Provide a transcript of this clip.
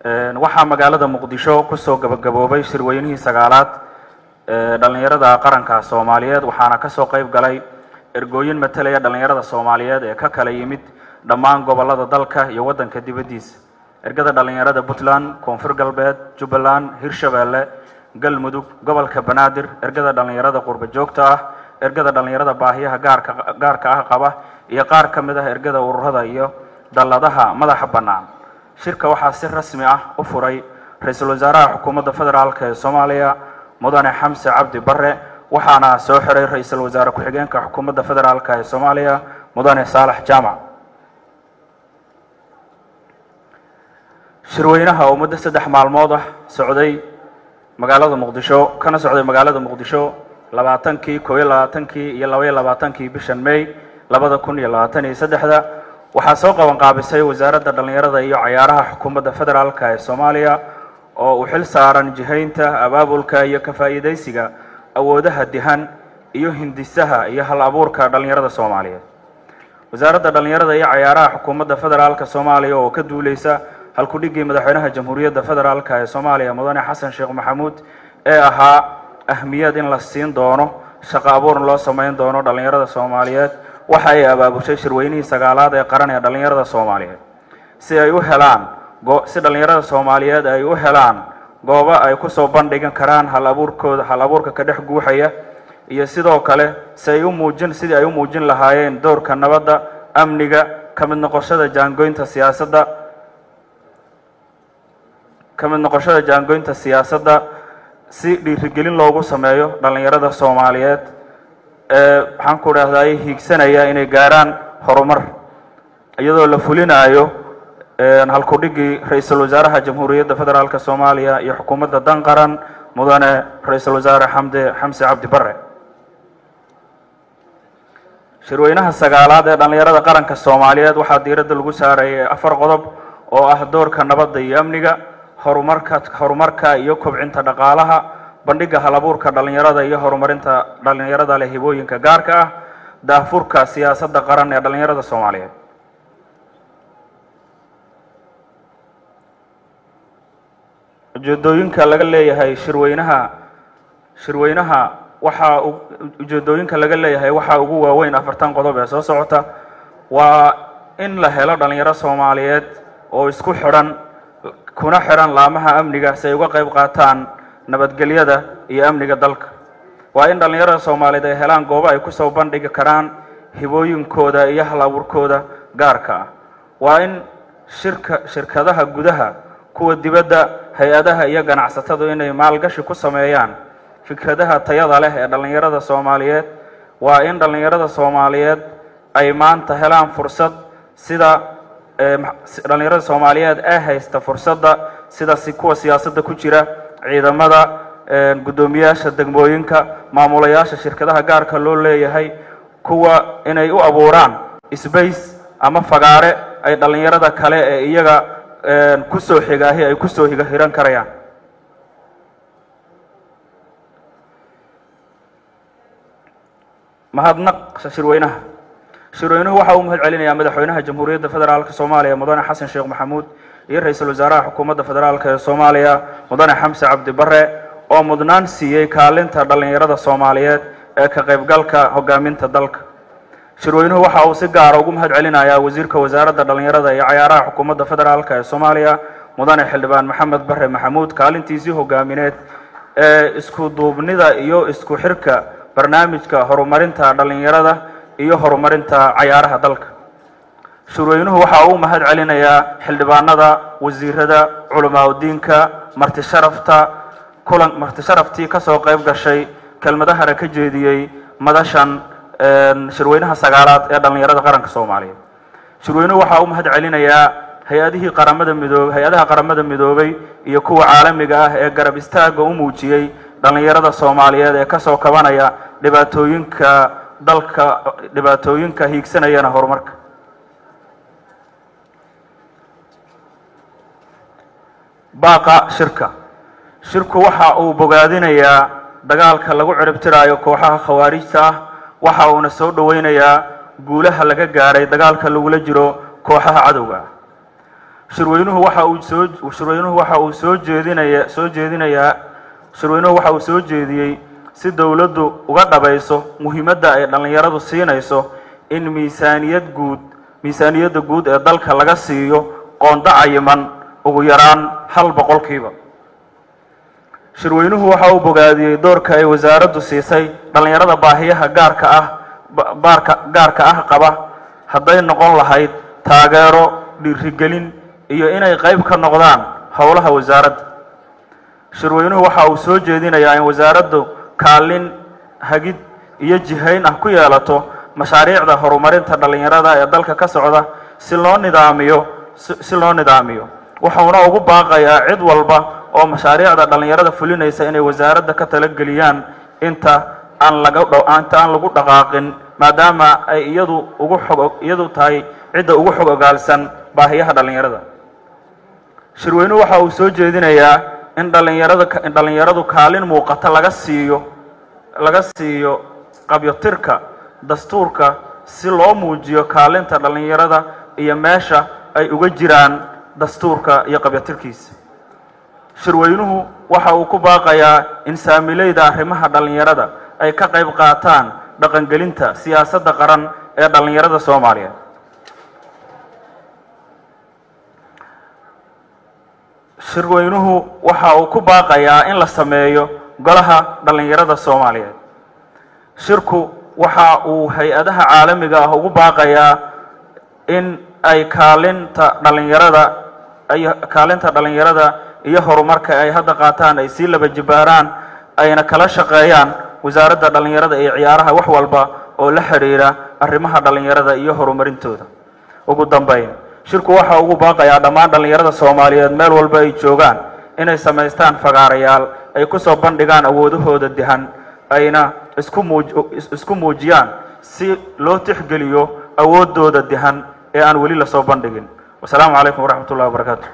waxaa magaalada Muqdisho ku soo gabagaboobay shirweynihii sagaalaad dhalinyarada qaranka Soomaaliyeed waxaana ka soo qayb galay ergooyin matalaya dhalinyarada Soomaaliyeed ee ka kala yimid dhammaan gobolada dalka iyo wadanka dibadiisa ergada dhalinyarada Puntland, Koonfur Galbeed, Jubbaland, Hirshabeelle, Galmudug, gobolka Banaadir, ergada dhalinyarada qurba joogta ah, ergada dhalinyarada baahiyaha gaarka ah qaba iyo qaar ka mid ah ergada ururada iyo dalladaha madaxa bannaan. shirka waxaa si rasmi ah u furay Ra'iisul Wasaaraha Xukuumadda Federaalka ee Soomaaliya Mudane Xamse Cabdi Barre waxaana soo xiray Ra'iisul Wasaare ku-xigeenka Xukuumadda Federaalka ee Soomaaliya Mudane Saalax Jaamac. shirweynaha oo muddo 3 maalmood ah socday magaalada Muqdisho kana socday magaalada Muqdisho 20kii 21kii iyo 22kii bishan May 2023 waxaa soo qaban qaabisay wasaaradda dhalinyarada iyo ciyaaraha xukuumadda federaalka ee Soomaaliya oo u xil saaran jihaynta abaabulka iyo ka faa'iideysiga awoodaha dihan iyo hindisaha iyo hal abuurka dhalinyarada Soomaaliyeed. wasaaradda dhalinyarada iyo ciyaaraha xukuumadda federaalka Soomaaliya oo ka duuleysa halku dhigay madaxweynaha Jamhuuriyadda Federaalka ee Soomaaliya Mudane Xasan Sheekh Maxamuud ee ahaa ahmiyad in la siin doono shaqo abuur loo sameyn doono dhalinyarada Soomaaliyeed waxa ay abaabushay shirweynihii sagaalaad ee qaran ee dhalinyarada Soomaaliyeed si ay u helaan dhalinyarada Soomaaliyeed ay u helaan goobo ay ku soo bandhigan karaan hal abuurka ka dhex guuxaya iyo sidoo kale sidii ay u muujin lahaayeen doorka nabadda, amniga, ka mid noqoshada jaangoynta siyaasadda si dhiirigelin loogu sameeyo dhalinyarada Soomaaliyeed waxaan ku raahday hiigsanaya inay gaaraan horumar iyadoo la fulinayo halku dhigii Ra'iisul Wasaaraha Jamhuuriyadda Federaalka Soomaaliya iyo xukuumadda dan qaran Mudane Ra'iisul Wasaare Xamse Cabdi Barre. shirweynaha sagaalaad ee dhalinyarada qaranka Soomaaliyeed waxaa diiradda lagu saaray 4 qodob oo ah doorka nabadda iyo amniga, horumarka iyo kobcinta dhaqaalaha, bandhiga hal abuurka dhalinyarada iyo horumarinta dhalinyarada leh hibooyinka gaarka ah, daafurka siyaasadda qaran ee dhalinyarada Soomaaliyeed. ujeedooyinka laga leeyahay shirweynaha waxa ugu waaweyn 4 qodob ee soo socota waa in la helo dhalinyaro Soomaaliyeed oo isku xiran kuna xiran laamaha amniga si ay uga qayb qaataan nabadgelyada iyo amniga dalka. waa in dhalinyarada Soomaaliyeed ay helaan goobo ay ku soo bandhigi karaan hibooyinkooda iyo hal abuurkooda gaarka ah. waa in shirkadaha gudaha, kuwa dibadda, hay'adaha iyo ganacsatada inay maalgashi ku sameeyaan fikradaha tayada leh ee dhalinyarada Soomaaliyeed. waa in dhalinyarada Soomaaliyeed ay maanta helaan fursad sida dhalinyarada Soomaaliyeed ay haysta fursadda sida kuwa siyaasadda ku jira, ciidamada, gudoomiyaasha degmooyinka, maamulayaasha shirkadaha gaarka loo leeyahay, kuwa inay u abuuraan space ama fagaare ay dhalinyarada kale ee iyaga ku soo xigaahi ay ku soo hiran karayaan. mahadnaq shirweynuhu waxa uu mahad celinayaa madaxweynaha Jamhuuriyadda Federaalka Soomaaliya Mudane Xasan Sheekh Maxamuud iyo Ra'iisul Wasaaraha Xukuumadda Federaalka ee Soomaaliya Mudane Xamse Cabdi Barre oo mudnaan siiyay kaalinta dhalinyarada Soomaaliyeed ee ka qaybgalka hogaaminta dalka. shirweynuhu waxa uu si gaar ah ugu mahad celinayaa wasiirka wasaaradda dhalinyarada iyo ciyaaraha Xukuumadda Federaalka ee Soomaaliya Mudane Xildhibaan Maxamed Barre Maxamuud kaalintiisii hogaamineed ee isku duubnida iyo isku xirka barnaamijka horumarinta dhalinyarada iyo horumarinta ciyaaraha dalka. shirweynuhu waxa uu mahad celinayaa xildhibaanada, wasiirada, culimada, marti sharaftii ka soo qayb gashay kelmadaha ka jeediyay madashan shirweynaha sagaalaad ee dhalinyarada qaranka Soomaaliyeed. shirweynuhu waxa uu mahad celinayaa hay'adaha qaramada midoobay iyo kuwa caalamiga ah ee garab istaaga u muujiyay dhalinyarada Soomaaliyeed ee ka soo kabanaya dhibaatooyinka hiigsanayana horumarka. baaqa shirku waxa uu bogaadinayaa dagaalka lagu ciribtirayo kooxaha khawaarijta ah waxa uuna soo dhaweynayaa guulaha laga gaaray dagaalka lagula jiro kooxaha cadowga. shirweynuhu waxa uu soo jeediyay si dawladdu uga dhabayso muhiimadda ay dhalinyaradu siinayso in miisaaniyadda guud ee dalka laga siiyo qoonda cayiman ugu yaraan 1%. shirweynuhu waxa uu bogaadiyay doorka ay wasaaraddu siisay dhalinyarada baahiyaha gaarka ah qaba hadday noqon lahayd taageero dhiirigelin iyo inay qayb ka noqdaan howlaha wasaaradda. shirweynuhu waxa uu soo jeedinayaa in wasaaraddu kaalin hagid iyo jihayn ah ku yeelato mashaariicda horumarinta dhalinyarada ee dalka ka socda si loo nidaamiyo waxaana ugu baaqayaa cid walba oo mashaariicda dhalinyarada fulinaysa inay wasaaradda ka talageliyaan inta aan lagu dhaqaaqin maadaama ay iyadu tahay cidda ugu xog ogaalsan baahiyaha dhalinyarada. shirweynuhu waxa uu soo jeedinayaa in dhalinyaradu kaalin muuqata laga siiyo qabyatirka dastuurka si loo muujiyo kaalinta dhalinyarada iyo meesha ay uga jiraan dastuurka iyo qabyatirkiisa. shirweynuhu waxa uu ku baaqayaa in saamilayda arrimaha dhalinyarada ay ka qayb qaataan dhaqangelinta siyaasadda qaran ee dhalinyarada Soomaaliyeed. shirweynuhu waxa uu ku baaqayaa in la sameeyo golaha dhalinyarada Soomaaliyeed. shirku waxa uu hay'adaha caalamiga ah ugu baaqayaa in ay kaalinta dhalinyarada iyo horumarka ay hadda qaataan ay si laba jibaaraan ayna kala shaqeeyaan wasaaradda dhalinyarada iyo ciyaaraha wax walba oo la xiriira arrimaha dhalinyarada iyo horumarintooda. ugu dambeyn shirku waxa uu baaqayaa dhammaan dhalinyarada Soomaaliyeed meel walba ay joogaan inay sameystaan fagaarayaal ay ku soo bandhigaan awoodahooda dihan ayna isku muujiyaan si loo tixgeliyo awoodooda dihan ee aan wali la soo bandhigin. Wassalaamu calaykum waraxmatullaahi wabarakaatuh.